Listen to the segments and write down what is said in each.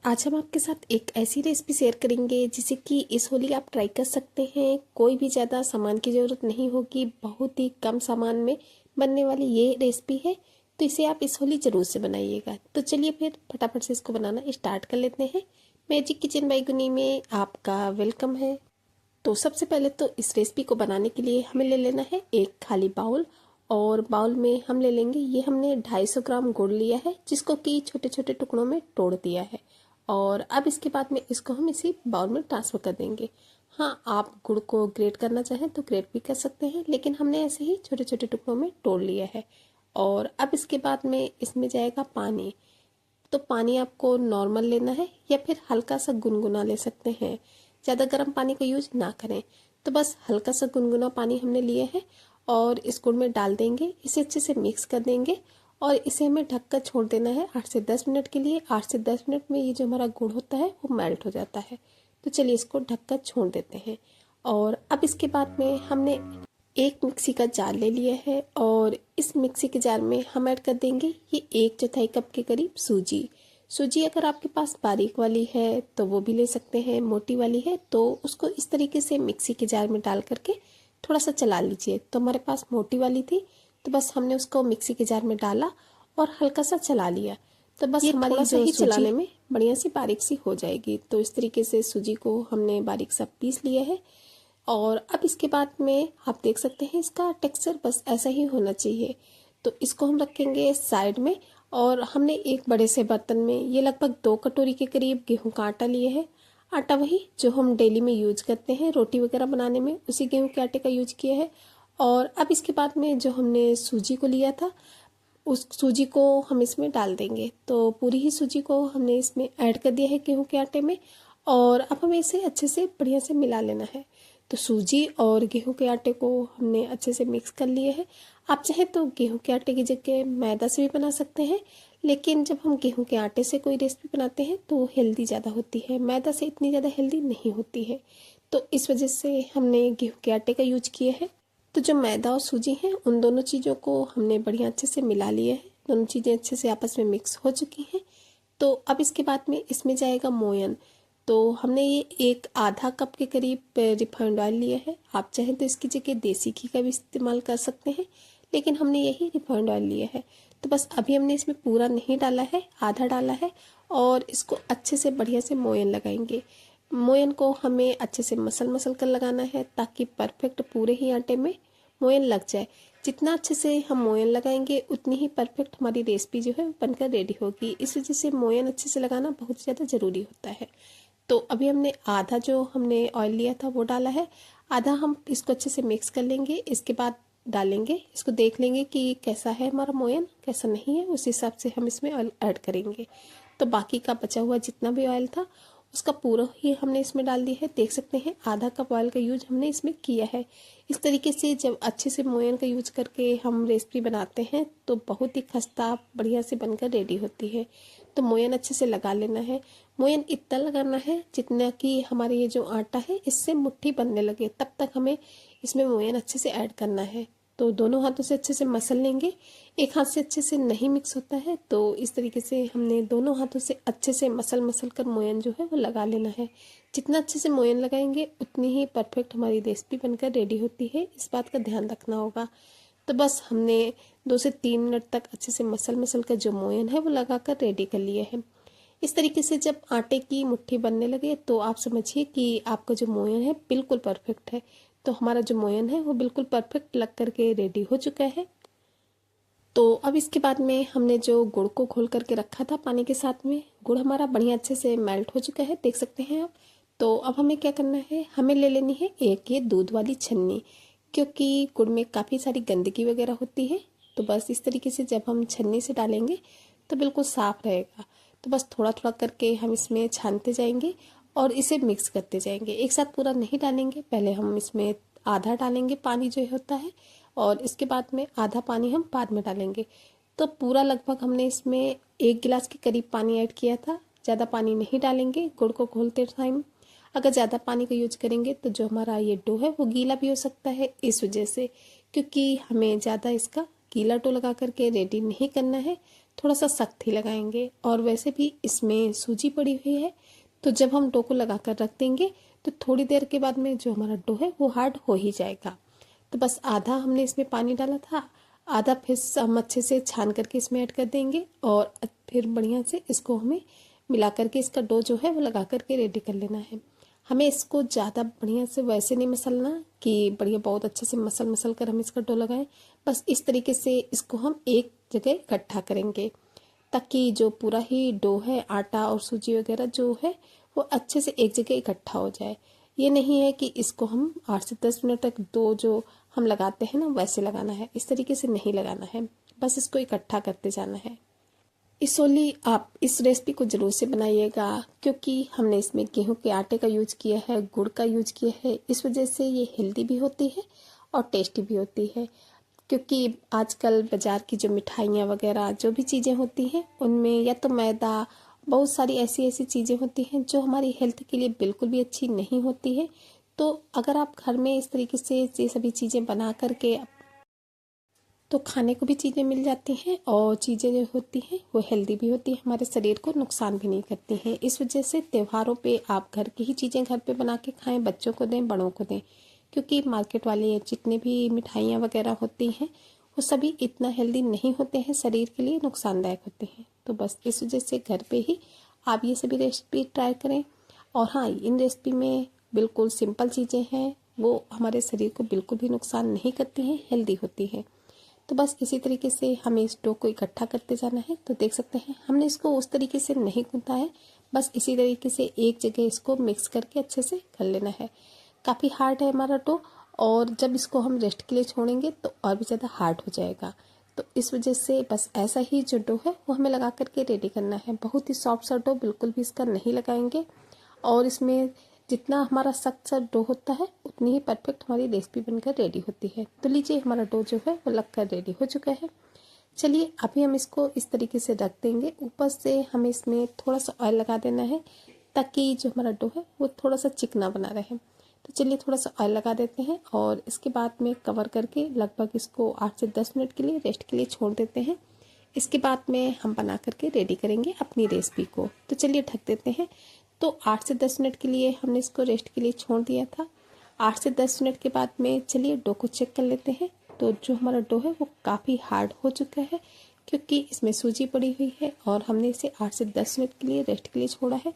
आज हम आपके साथ एक ऐसी रेसिपी शेयर करेंगे जिसे कि इस होली आप ट्राई कर सकते हैं। कोई भी ज़्यादा सामान की ज़रूरत नहीं होगी, बहुत ही कम सामान में बनने वाली ये रेसिपी है। तो इसे आप इस होली ज़रूर से बनाइएगा। तो चलिए फिर फटाफट से इसको बनाना स्टार्ट कर लेते हैं। मैजिक किचन बाय गुनी में आपका वेलकम है। तो सबसे पहले तो इस रेसिपी को बनाने के लिए हमें ले लेना है एक खाली बाउल। और बाउल में हम ले लेंगे, ये हमने 250 ग्राम गुड़ लिया है जिसको कि छोटे छोटे टुकड़ों में तोड़ दिया है। और अब इसके बाद में इसको हम इसी बाउल में ट्रांसफ़र कर देंगे। हाँ, आप गुड़ को ग्रेट करना चाहें तो ग्रेट भी कर सकते हैं, लेकिन हमने ऐसे ही छोटे छोटे टुकड़ों में तोड़ लिया है। और अब इसके बाद में इसमें जाएगा पानी। तो पानी आपको नॉर्मल लेना है या फिर हल्का सा गुनगुना ले सकते हैं। ज़्यादा गर्म पानी का यूज ना करें। तो बस हल्का सा गुनगुना पानी हमने लिए है और इस गुड़ में डाल देंगे, इसे अच्छे से मिक्स कर देंगे और इसे हमें ढककर छोड़ देना है 8 से 10 मिनट के लिए। 8 से 10 मिनट में ये जो हमारा गुड़ होता है वो मेल्ट हो जाता है। तो चलिए इसको ढककर छोड़ देते हैं। और अब इसके बाद में हमने एक मिक्सी का जार ले लिया है और इस मिक्सी के जार में हम ऐड कर देंगे ये 1/4 कप के करीब सूजी। सूजी अगर आपके पास बारीक वाली है तो वो भी ले सकते हैं, मोटी वाली है तो उसको इस तरीके से मिक्सी के जार में डाल करके थोड़ा सा चला लीजिए। तो हमारे पास मोटी वाली थी तो बस हमने उसको मिक्सी के जार में डाला और हल्का सा चला लिया। तो बस ये हमारी जो ही चलाने में बढ़िया सी बारीक सी हो जाएगी। तो इस तरीके से सूजी को हमने बारीक सा पीस लिया है। और अब इसके बाद में आप देख सकते हैं इसका टेक्सचर बस ऐसा ही होना चाहिए। तो इसको हम रखेंगे साइड में। और हमने एक बड़े से बर्तन में ये लगभग 2 कटोरी के करीब गेहूं का आटा लिए है। आटा वही जो हम डेली में यूज करते हैं रोटी वगैरह बनाने में, उसी गेहूं के आटे का यूज किया है। और अब इसके बाद में जो हमने सूजी को लिया था उस सूजी को हम इसमें डाल देंगे। तो पूरी ही सूजी को हमने इसमें ऐड कर दिया है गेहूं के आटे में। और अब हमें इसे अच्छे से बढ़िया से मिला लेना है। तो सूजी और गेहूं के आटे को हमने अच्छे से मिक्स कर लिए है। आप चाहें तो गेहूं के आटे की जगह मैदा से भी बना सकते हैं, लेकिन जब हम गेहूं के आटे से कोई रेसिपी बनाते हैं तो हेल्दी ज़्यादा होती है, मैदा से इतनी ज़्यादा हेल्दी नहीं होती है। तो इस वजह से हमने गेहूं के आटे का यूज किया है। तो जो मैदा और सूजी है उन दोनों चीज़ों को हमने बढ़िया अच्छे से मिला लिया है। दोनों चीज़ें अच्छे से आपस में मिक्स हो चुकी हैं। तो अब इसके बाद में इसमें जाएगा मोयन। तो हमने ये एक आधा कप के करीब रिफाइंड ऑयल लिया है। आप चाहें तो इसकी जगह देसी घी का भी इस्तेमाल कर सकते हैं, लेकिन हमने यही रिफाइंड ऑयल लिया है। तो बस अभी हमने इसमें पूरा नहीं डाला है, आधा डाला है। और इसको अच्छे से बढ़िया से मोयन लगाएंगे। मोयन को हमें अच्छे से मसल मसल कर लगाना है ताकि परफेक्ट पूरे ही आटे में मोयन लग जाए। जितना अच्छे से हम मोयन लगाएंगे उतनी ही परफेक्ट हमारी रेसिपी जो है बनकर रेडी होगी। इस वजह से मोयन अच्छे से लगाना बहुत ज़्यादा ज़रूरी होता है। तो अभी हमने आधा जो हमने ऑयल लिया था वो डाला है, आधा हम इसको अच्छे से मिक्स कर लेंगे। इसके बाद डालेंगे, इसको देख लेंगे कि कैसा है हमारा मोयन, कैसा नहीं है, उस हिसाब से हम इसमें ऑयल ऐड करेंगे। तो बाकी का बचा हुआ जितना भी ऑयल था उसका पूरा ही हमने इसमें डाल दिया है। देख सकते हैं आधा कप ऑयल का यूज हमने इसमें किया है। इस तरीके से जब अच्छे से मोयन का यूज करके हम रेसिपी बनाते हैं तो बहुत ही खस्ता बढ़िया से बनकर रेडी होती है। तो मोयन अच्छे से लगा लेना है। मोयन इतना लगाना है जितना कि हमारे ये जो आटा है इससे मुट्ठी बनने लगे, तब तक हमें इसमें मोयन अच्छे से ऐड करना है। तो दोनों हाथों से अच्छे से मसल लेंगे। एक हाथ से अच्छे से नहीं मिक्स होता है तो इस तरीके से हमने दोनों हाथों से अच्छे से मसल मसल कर मोयन जो है वो लगा लेना है। जितना अच्छे से मोयन लगाएंगे उतनी ही परफेक्ट हमारी रेसिपी बनकर रेडी होती है, इस बात का ध्यान रखना होगा। तो बस हमने 2 से 3 मिनट तक अच्छे से मसल मसल कर जो मोयन है वो लगा कर रेडी कर लिए है। इस तरीके से जब आटे की मुट्ठी बनने लगे तो आप समझिए कि आपका जो मोयन है बिल्कुल परफेक्ट है। तो हमारा जो मोयन है वो बिल्कुल परफेक्ट लग करके रेडी हो चुका है। तो अब इसके बाद में हमने जो गुड़ को घोल करके रखा था पानी के साथ में, गुड़ हमारा बढ़िया अच्छे से मेल्ट हो चुका है, देख सकते हैं आप। तो अब हमें क्या करना है, हमें ले लेनी है एक ये दूध वाली छन्नी, क्योंकि गुड़ में काफ़ी सारी गंदगी वगैरह होती है। तो बस इस तरीके से जब हम छन्नी से डालेंगे तो बिल्कुल साफ रहेगा। तो बस थोड़ा थोड़ा करके हम इसमें छानते जाएंगे और इसे मिक्स करते जाएंगे। एक साथ पूरा नहीं डालेंगे, पहले हम इसमें आधा डालेंगे पानी जो होता है और इसके बाद में आधा पानी हम बाद में डालेंगे। तो पूरा लगभग हमने इसमें 1 गिलास के करीब पानी ऐड किया था। ज़्यादा पानी नहीं डालेंगे गुड़ को घोलते टाइम। अगर ज़्यादा पानी का यूज करेंगे तो जो हमारा ये डो है वो गीला भी हो सकता है, इस वजह से, क्योंकि हमें ज़्यादा इसका गीला डो लगा करके रेडी नहीं करना है। थोड़ा सा सख्त ही लगाएंगे। और वैसे भी इसमें सूजी पड़ी हुई है, तो जब हम डो को लगा कर रख देंगे तो थोड़ी देर के बाद में जो हमारा डो है वो हार्ड हो ही जाएगा। तो बस आधा हमने इसमें पानी डाला था, आधा फिर हम अच्छे से छान करके इसमें ऐड कर देंगे और फिर बढ़िया से इसको हमें मिला करके इसका डो जो है वो लगा करके रेडी कर लेना है। हमें इसको ज़्यादा बढ़िया से वैसे नहीं मसलना कि बढ़िया बहुत अच्छे से मसल मसल कर हम इसका डो लगाएं। बस इस तरीके से इसको हम एक जगह इकट्ठा करेंगे ताकि जो पूरा ही डो है, आटा और सूजी वगैरह जो है वो अच्छे से एक जगह इकट्ठा हो जाए। ये नहीं है कि इसको हम 8 से 10 मिनट तक डो जो हम लगाते हैं ना वैसे लगाना है, इस तरीके से नहीं लगाना है, बस इसको इकट्ठा करते जाना है। इस ओली आप इस रेसिपी को ज़रूर से बनाइएगा क्योंकि हमने इसमें गेहूं के आटे का यूज किया है, गुड़ का यूज किया है, इस वजह से ये हेल्दी भी होती है और टेस्टी भी होती है। क्योंकि आजकल बाज़ार की जो मिठाइयाँ वगैरह जो भी चीज़ें होती हैं उनमें या तो मैदा, बहुत सारी ऐसी ऐसी चीज़ें होती हैं जो हमारी हेल्थ के लिए बिल्कुल भी अच्छी नहीं होती है। तो अगर आप घर में इस तरीके से ये सभी चीज़ें बना करके तो खाने को भी चीज़ें मिल जाती हैं और चीज़ें जो होती हैं वो हेल्दी भी होती हैं, हमारे शरीर को नुकसान भी नहीं करती हैं। इस वजह से त्योहारों पे आप घर की ही चीज़ें घर पे बना के खाएं, बच्चों को दें, बड़ों को दें। क्योंकि मार्केट वाले जितने भी मिठाइयाँ वगैरह होती हैं वो सभी इतना हेल्दी नहीं होते हैं, शरीर के लिए नुकसानदायक होते हैं। तो बस इस वजह से घर पर ही आप ये सभी रेसिपी ट्राई करें। और हाँ, इन रेसिपी में बिल्कुल सिंपल चीज़ें हैं, वो हमारे शरीर को बिल्कुल भी नुकसान नहीं करती हैं, हेल्दी होती हैं। तो बस इसी तरीके से हमें इस डो को इकट्ठा करते जाना है। तो देख सकते हैं हमने इसको उस तरीके से नहीं गूंथा है, बस इसी तरीके से एक जगह इसको मिक्स करके अच्छे से कर लेना है। काफ़ी हार्ड है हमारा डो और जब इसको हम रेस्ट के लिए छोड़ेंगे तो और भी ज़्यादा हार्ड हो जाएगा। तो इस वजह से बस ऐसा ही जो डो है वो हमें लगा करके रेडी करना है। बहुत ही सॉफ्ट सा डो बिल्कुल भी इसका नहीं लगाएंगे और इसमें जितना हमारा सख्त सा डो होता है उतनी ही परफेक्ट हमारी रेसिपी बनकर रेडी होती है। तो लीजिए हमारा डो जो है वो लगकर रेडी हो चुका है। चलिए अभी हम इसको इस तरीके से रख देंगे। ऊपर से हमें इसमें थोड़ा सा ऑयल लगा देना है ताकि जो हमारा डो है वो थोड़ा सा चिकना बना रहे। तो चलिए थोड़ा सा ऑयल लगा देते हैं और इसके बाद में कवर करके लगभग इसको 8 से 10 मिनट के लिए रेस्ट के लिए छोड़ देते हैं। इसके बाद में हम बना करके रेडी करेंगे अपनी रेसिपी को। तो चलिए ढक देते हैं। तो 8 से 10 मिनट के लिए हमने इसको रेस्ट के लिए छोड़ दिया था। 8 से 10 मिनट के बाद में चलिए डो को चेक कर लेते हैं। तो जो हमारा डो है वो काफ़ी हार्ड हो चुका है क्योंकि इसमें सूजी पड़ी हुई है और हमने इसे 8 से 10 मिनट के लिए रेस्ट के लिए छोड़ा है।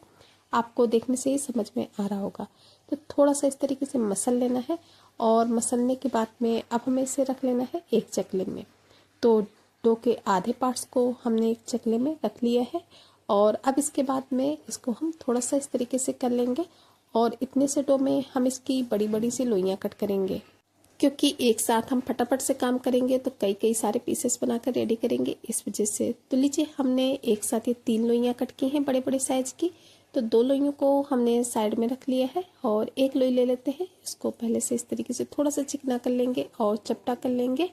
आपको देखने से ही समझ में आ रहा होगा। तो थोड़ा सा इस तरीके से मसल लेना है और मसलने के बाद में अब हमें इसे रख लेना है एक चकले में। तो डो के आधे पार्ट्स को हमने एक चकले में रख लिया है और अब इसके बाद में इसको हम थोड़ा सा इस तरीके से कर लेंगे और इतने से डो में हम इसकी बड़ी बड़ी सी लोइयाँ कट करेंगे। क्योंकि एक साथ हम फटाफट से काम करेंगे तो कई कई सारे पीसेस बनाकर रेडी करेंगे, इस वजह से। तो लीजिए हमने एक साथ ये 3 लोइयाँ कट की हैं बड़े बड़े साइज की। तो 2 लोइयों को हमने साइड में रख लिया है और एक लोई ले लेते हैं। इसको पहले से इस तरीके से थोड़ा सा चिकना कर लेंगे और चपटा कर लेंगे।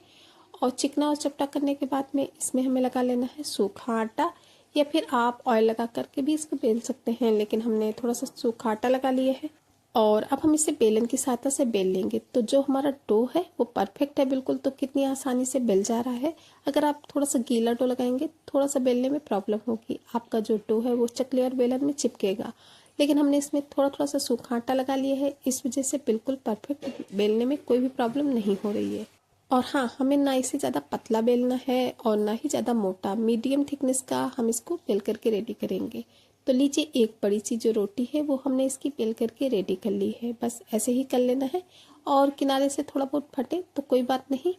और चिकना और चपटा करने के बाद में इसमें हमें लगा लेना है सूखा आटा, या फिर आप ऑयल लगा करके भी इसको बेल सकते हैं, लेकिन हमने थोड़ा सा सूखा आटा लगा लिया है। और अब हम इसे बेलन की सहायता से बेल लेंगे। तो जो हमारा डो है वो परफेक्ट है बिल्कुल। तो कितनी आसानी से बेल जा रहा है। अगर आप थोड़ा सा गीला डो लगाएंगे थोड़ा सा बेलने में प्रॉब्लम होगी, आपका जो डो है वो चकले और बेलन में चिपकेगा। लेकिन हमने इसमें थोड़ा थोड़ा सा सूखा आटा लगा लिया है, इस वजह से बिल्कुल परफेक्ट बेलने में कोई भी प्रॉब्लम नहीं हो रही है। और हाँ, हमें ना इसे ज़्यादा पतला बेलना है और ना ही ज़्यादा मोटा, मीडियम थिकनेस का हम इसको बेल करके रेडी करेंगे। तो लीजिए एक बड़ी सी जो रोटी है वो हमने इसकी बेल करके रेडी कर ली है। बस ऐसे ही कर लेना है और किनारे से थोड़ा बहुत फटे तो कोई बात नहीं,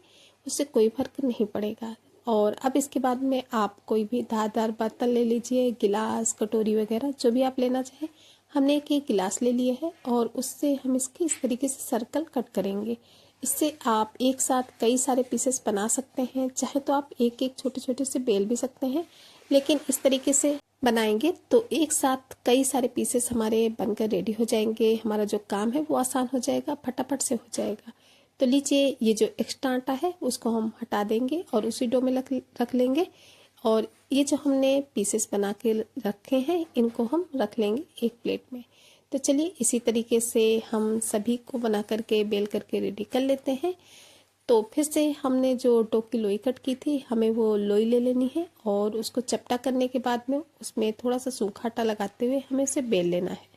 उससे कोई फर्क नहीं पड़ेगा। और अब इसके बाद में आप कोई भी धारदार बर्तन ले लीजिए, गिलास, कटोरी वगैरह जो भी आप लेना चाहें। हमने एक गिलास ले लिया है और उससे हम इसकी इस तरीके से सर्कल कट करेंगे। इससे आप एक साथ कई सारे पीसेस बना सकते हैं। चाहे तो आप एक एक छोटे छोटे से बेल भी सकते हैं, लेकिन इस तरीके से बनाएंगे तो एक साथ कई सारे पीसेस हमारे बनकर रेडी हो जाएंगे। हमारा जो काम है वो आसान हो जाएगा, फटाफट से हो जाएगा। तो लीजिए ये जो एक्स्ट्रा आटा है उसको हम हटा देंगे और उसी डो में रख लेंगे। और ये जो हमने पीसेस बना के रखे हैं इनको हम रख लेंगे एक प्लेट में। तो चलिए इसी तरीके से हम सभी को बना करके बेल करके रेडी कर लेते हैं। तो फिर से हमने जो डो की लोई कट की थी, हमें वो लोई ले लेनी है और उसको चपटा करने के बाद में उसमें थोड़ा सा सूखा आटा लगाते हुए हमें उसे बेल लेना है।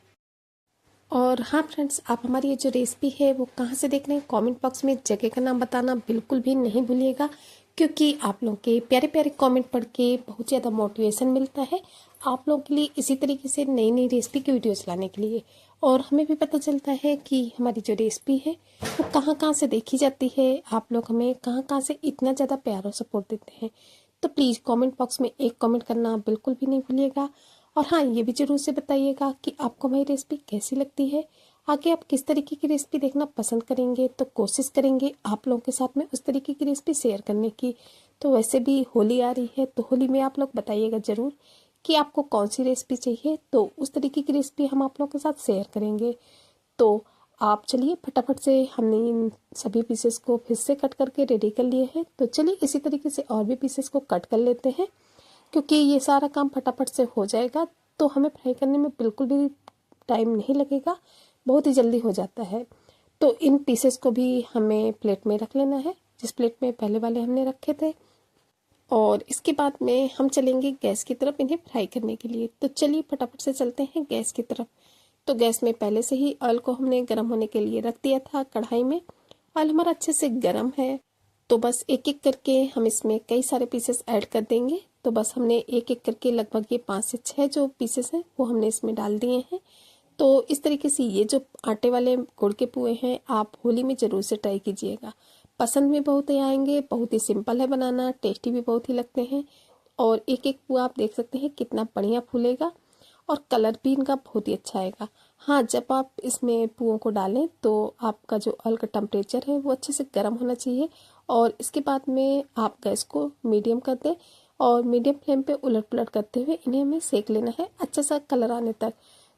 और हाँ फ्रेंड्स, आप हमारी ये जो रेसिपी है वो कहाँ से देख रहे हैं, कमेंट बॉक्स में जगह का नाम बताना बिल्कुल भी नहीं भूलिएगा, क्योंकि आप लोगों के प्यारे प्यारे कमेंट पढ़ के बहुत ज़्यादा मोटिवेशन मिलता है आप लोगों के लिए इसी तरीके से नई नई रेसिपी की वीडियोस लाने के लिए। और हमें भी पता चलता है कि हमारी जो रेसिपी है वो कहाँ कहाँ से देखी जाती है, आप लोग हमें कहाँ कहाँ से इतना ज़्यादा प्यार और सपोर्ट देते हैं। तो प्लीज़ कमेंट बॉक्स में एक कमेंट करना बिल्कुल भी नहीं भूलिएगा। और हाँ, ये भी ज़रूर से बताइएगा कि आपको हमारी रेसिपी कैसी लगती है, आगे आप किस तरीके की रेसिपी देखना पसंद करेंगे। तो कोशिश करेंगे आप लोगों के साथ में उस तरीके की रेसिपी शेयर करने की। तो वैसे भी होली आ रही है, तो होली में आप लोग बताइएगा ज़रूर कि आपको कौन सी रेसिपी चाहिए, तो उस तरीके की रेसिपी हम आप लोगों के साथ शेयर करेंगे। तो आप चलिए फटाफट से हमने इन सभी पीसेस को फिर से कट करके रेडी कर लिए हैं। तो चलिए इसी तरीके से और भी पीसेस को कट कर लेते हैं, क्योंकि ये सारा काम फटाफट से हो जाएगा तो हमें फ्राई करने में बिल्कुल भी टाइम नहीं लगेगा, बहुत ही जल्दी हो जाता है। तो इन पीसेस को भी हमें प्लेट में रख लेना है, जिस प्लेट में पहले वाले हमने रखे थे। और इसके बाद में हम चलेंगे गैस की तरफ इन्हें फ्राई करने के लिए। तो चलिए फटाफट से चलते हैं गैस की तरफ। तो गैस में पहले से ही ऑयल को हमने गर्म होने के लिए रख दिया था कढ़ाई में। ऑयल हमारा अच्छे से गर्म है, तो बस एक एक करके हम इसमें कई सारे पीसेस ऐड कर देंगे। तो बस हमने एक एक करके लगभग ये 5 से 6 जो पीसेस हैं वो हमने इसमें डाल दिए हैं। तो इस तरीके से ये जो आटे वाले गुड़ के पुए हैं आप होली में ज़रूर से ट्राई कीजिएगा, पसंद में बहुत ही आएंगे। बहुत ही सिंपल है बनाना, टेस्टी भी बहुत ही लगते हैं। और एक एक पुआ आप देख सकते हैं कितना बढ़िया फूलेगा और कलर भी इनका बहुत ही अच्छा आएगा। हाँ, जब आप इसमें पुओं को डालें तो आपका जो ऑयल का टेम्परेचर है वो अच्छे से गर्म होना चाहिए। और इसके बाद में आप गैस को मीडियम कर दें और मीडियम फ्लेम पे उलट पुलट करते हुए इन्हें हमें सेक लेना है अच्छा सा कलर आने तक।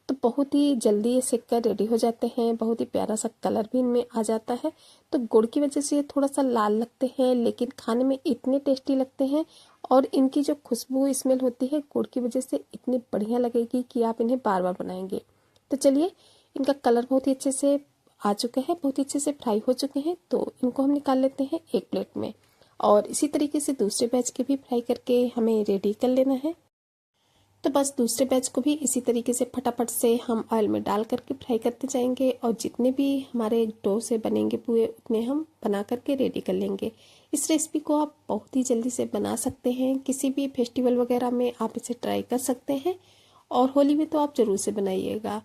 तो बहुत ही जल्दी ये सेक कर रेडी हो जाते हैं, बहुत ही प्यारा सा कलर भी इनमें आ जाता है। तो गुड़ की वजह से ये थोड़ा सा लाल लगते हैं, लेकिन खाने में इतने टेस्टी लगते हैं। और इनकी जो खुशबू स्मेल होती है गुड़ की वजह से इतनी बढ़िया लगेगी कि आप इन्हें बार बार बनाएंगे। तो चलिए, इनका कलर बहुत ही अच्छे से आ चुके हैं, बहुत ही अच्छे से फ्राई हो चुके हैं। तो इनको हम निकाल लेते हैं एक प्लेट में। और इसी तरीके से दूसरे बैच के भी फ्राई करके हमें रेडी कर लेना है। तो बस दूसरे बैच को भी इसी तरीके से फटाफट से हम ऑयल में डाल करके फ्राई करते जाएंगे। और जितने भी हमारे डो से बनेंगे पुए उतने हम बना करके रेडी कर लेंगे। इस रेसिपी को आप बहुत ही जल्दी से बना सकते हैं, किसी भी फेस्टिवल वगैरह में आप इसे ट्राई कर सकते हैं। और होली में तो आप ज़रूर से बनाइएगा,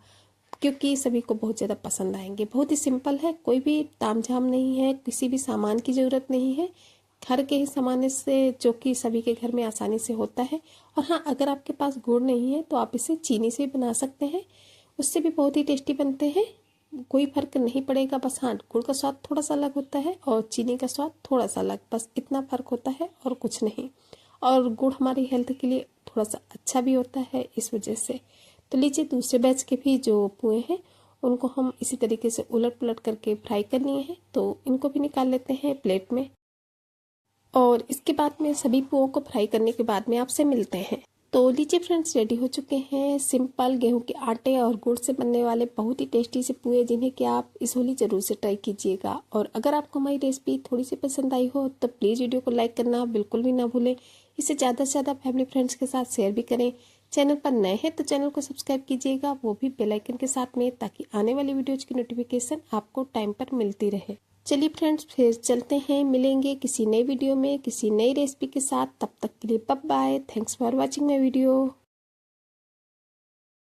क्योंकि सभी को बहुत ज़्यादा पसंद आएंगे। बहुत ही सिंपल है, कोई भी तामझाम नहीं है, किसी भी सामान की ज़रूरत नहीं है, घर के ही सामान से जो कि सभी के घर में आसानी से होता है। और हाँ, अगर आपके पास गुड़ नहीं है तो आप इसे चीनी से बना सकते हैं, उससे भी बहुत ही टेस्टी बनते हैं, कोई फर्क नहीं पड़ेगा। बस हाँ, गुड़ का स्वाद थोड़ा सा अलग होता है और चीनी का स्वाद थोड़ा सा अलग, बस इतना फ़र्क होता है और कुछ नहीं। और गुड़ हमारी हेल्थ के लिए थोड़ा सा अच्छा भी होता है इस वजह से। तो लीजिए, दूसरे बैच के भी जो पुए हैं उनको हम इसी तरीके से उलट पुलट करके फ्राई कर लिए हैं। तो इनको भी निकाल लेते हैं प्लेट में। और इसके बाद में सभी पुओं को फ्राई करने के बाद में आपसे मिलते हैं। तो लीजिए फ्रेंड्स, रेडी हो चुके हैं सिंपल गेहूं के आटे और गुड़ से बनने वाले बहुत ही टेस्टी से पुए, जिन्हें कि आप इस होली ज़रूर से ट्राई कीजिएगा। और अगर आपको हमारी रेसिपी थोड़ी सी पसंद आई हो तो प्लीज़ वीडियो को लाइक करना बिल्कुल भी ना भूलें। इसे ज़्यादा से ज़्यादा फैमिली फ्रेंड्स के साथ शेयर भी करें। चैनल पर नए हैं तो चैनल को सब्सक्राइब कीजिएगा, वो भी बेल आइकन के साथ में, ताकि आने वाली वीडियोज़ की नोटिफिकेशन आपको टाइम पर मिलती रहे। चलिए फ्रेंड्स, फिर चलते हैं, मिलेंगे किसी नई वीडियो में किसी नई रेसिपी के साथ। तब तक के लिए bye bye. Thanks for watching my video.